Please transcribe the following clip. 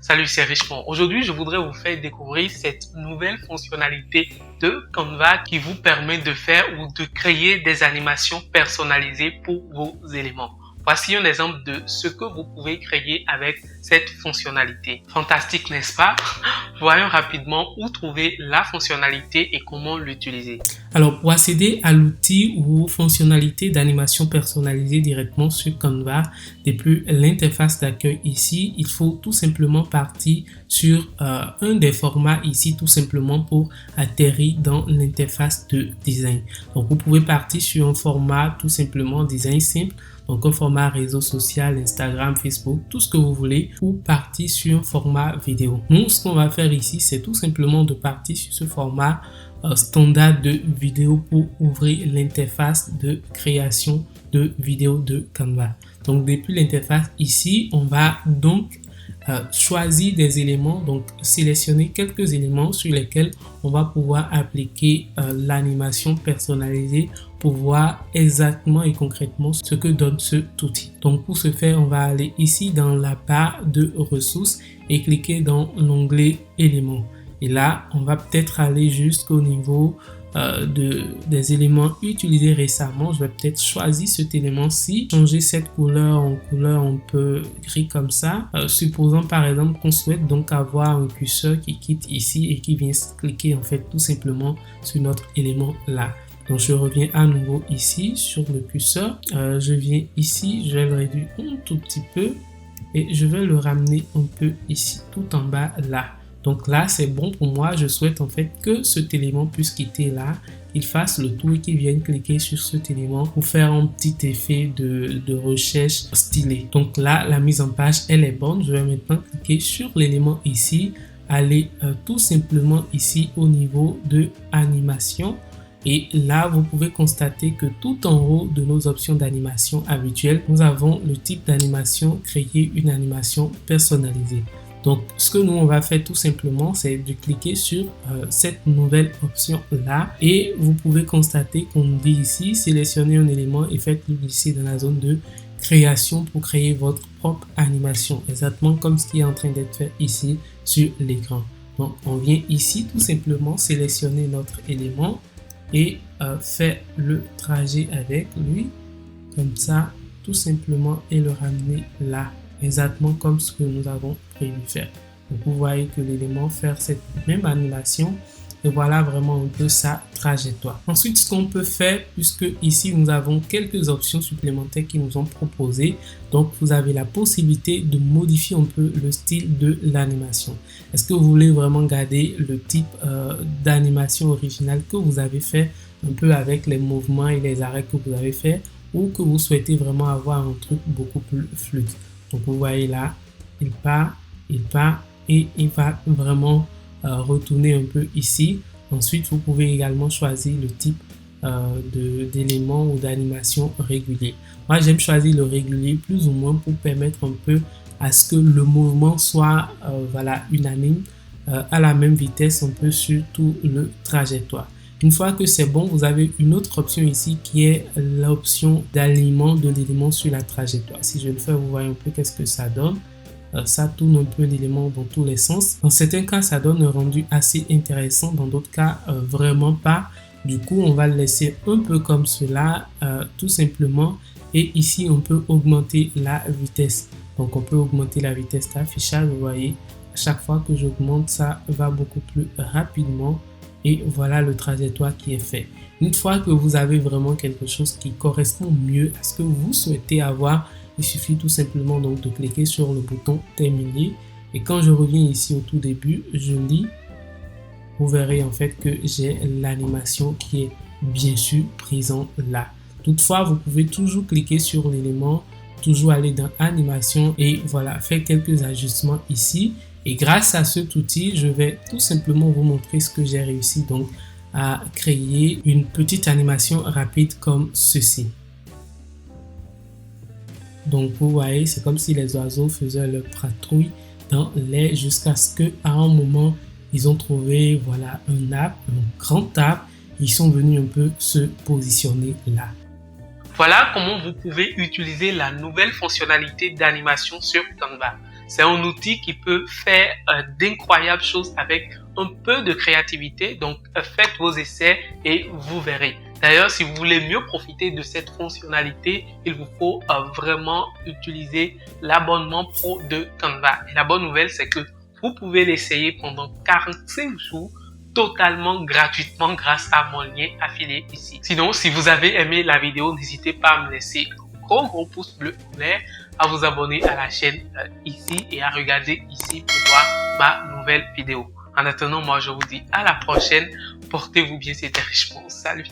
Salut, c'est Richemont. Aujourd'hui, je voudrais vous faire découvrir cette nouvelle fonctionnalité de Canva qui vous permet de faire ou de créer des animations personnalisées pour vos éléments. Voici un exemple de ce que vous pouvez créer avec cette fonctionnalité. Fantastique, n'est-ce pas? Voyons rapidement où trouver la fonctionnalité et comment l'utiliser. Alors, pour accéder à l'outil ou aux fonctionnalités d'animation personnalisée directement sur Canva, depuis l'interface d'accueil ici, il faut tout simplement partir sur un des formats ici, tout simplement pour atterrir dans l'interface de design. Donc, vous pouvez partir sur un format tout simplement design simple. Donc un format réseau social, Instagram, Facebook, tout ce que vous voulez, ou partir sur un format vidéo. Nous, ce qu'on va faire ici, c'est tout simplement de partir sur ce format standard de vidéo pour ouvrir l'interface de création de vidéo de Canva. Donc depuis l'interface ici, on va donc choisir des éléments, donc sélectionner quelques éléments sur lesquels on va pouvoir appliquer l'animation personnalisée pour voir exactement et concrètement ce que donne cet outil. Donc pour ce faire, on va aller ici dans la barre de ressources et cliquer dans l'onglet éléments. Et là, on va peut-être aller jusqu'au niveau des éléments utilisés récemment. Je vais peut-être choisir cet élément-ci, changer cette couleur en couleur un peu gris comme ça. Supposons par exemple qu'on souhaite donc avoir un curseur qui quitte ici et qui vient cliquer en fait tout simplement sur notre élément là. Donc je reviens à nouveau ici sur le curseur. Je viens ici, je vais le réduire un tout petit peu et je vais le ramener un peu ici tout en bas là. Donc là, c'est bon pour moi. Je souhaite en fait que cet élément puisse quitter là, qu'il fasse le tour et qu'il vienne cliquer sur cet élément pour faire un petit effet de recherche stylé. Donc là, la mise en page, elle est bonne. Je vais maintenant cliquer sur l'élément ici, aller tout simplement ici au niveau de animation. Et là, vous pouvez constater que tout en haut de nos options d'animation habituelles, nous avons le type d'animation, créer une animation personnalisée. Donc, ce que nous, on va faire tout simplement, c'est de cliquer sur cette nouvelle option-là. Et vous pouvez constater qu'on nous dit ici, sélectionnez un élément et faites-le glisser dans la zone de création pour créer votre propre animation. Exactement comme ce qui est en train d'être fait ici sur l'écran. Donc, on vient ici tout simplement sélectionner notre élément et faire le trajet avec lui. Comme ça, tout simplement, et le ramener là. Exactement comme ce que nous avons prévu faire. Donc vous voyez que l'élément faire cette même animation et voilà vraiment un peu sa trajectoire. Ensuite, ce qu'on peut faire, puisque ici nous avons quelques options supplémentaires qui nous ont proposées, donc vous avez la possibilité de modifier un peu le style de l'animation. Est-ce que vous voulez vraiment garder le type d'animation originale que vous avez fait un peu avec les mouvements et les arrêts que vous avez fait, ou que vous souhaitez vraiment avoir un truc beaucoup plus fluide? Donc vous voyez là, il part et il va vraiment retourner un peu ici. Ensuite, vous pouvez également choisir le type d'élément ou d'animation régulier. Moi, j'aime choisir le régulier plus ou moins pour permettre un peu à ce que le mouvement soit voilà, unanime à la même vitesse un peu sur tout le trajectoire. Une fois que c'est bon, vous avez une autre option ici qui est l'option d'alignement de l'élément sur la trajectoire. Si je le fais, vous voyez un peu qu'est-ce que ça donne. Ça tourne un peu l'élément dans tous les sens. Dans certains cas, ça donne un rendu assez intéressant. Dans d'autres cas, vraiment pas. Du coup, on va le laisser un peu comme cela, tout simplement. Et ici, on peut augmenter la vitesse. Donc, on peut augmenter la vitesse d'affichage. Vous voyez, à chaque fois que j'augmente, ça va beaucoup plus rapidement. Et voilà le trajectoire qui est fait. Une fois que vous avez vraiment quelque chose qui correspond mieux à ce que vous souhaitez avoir, il suffit tout simplement donc de cliquer sur le bouton terminer. Et quand je reviens ici au tout début, je lis. Vous verrez en fait que j'ai l'animation qui est bien sûr présente là. Toutefois, vous pouvez toujours cliquer sur l'élément, toujours aller dans animation et voilà, faire quelques ajustements ici. Et grâce à cet outil, je vais tout simplement vous montrer ce que j'ai réussi donc à créer une petite animation rapide comme ceci. Donc vous voyez, c'est comme si les oiseaux faisaient leur patrouille dans l'air jusqu'à ce qu'à un moment, ils ont trouvé voilà, un arbre, un grand arbre. Ils sont venus un peu se positionner là. Voilà comment vous pouvez utiliser la nouvelle fonctionnalité d'animation sur Canva. C'est un outil qui peut faire d'incroyables choses avec un peu de créativité. Donc, faites vos essais et vous verrez. D'ailleurs, si vous voulez mieux profiter de cette fonctionnalité, il vous faut vraiment utiliser l'abonnement pro de Canva. Et la bonne nouvelle, c'est que vous pouvez l'essayer pendant 45 jours totalement gratuitement grâce à mon lien affilié ici. Sinon, si vous avez aimé la vidéo, n'hésitez pas à me laisser un gros pouce bleu en l'air, à vous abonner à la chaîne ici et à regarder ici pour voir ma nouvelle vidéo. En attendant, moi je vous dis à la prochaine. Portez-vous bien, c'était Richemont. Salut!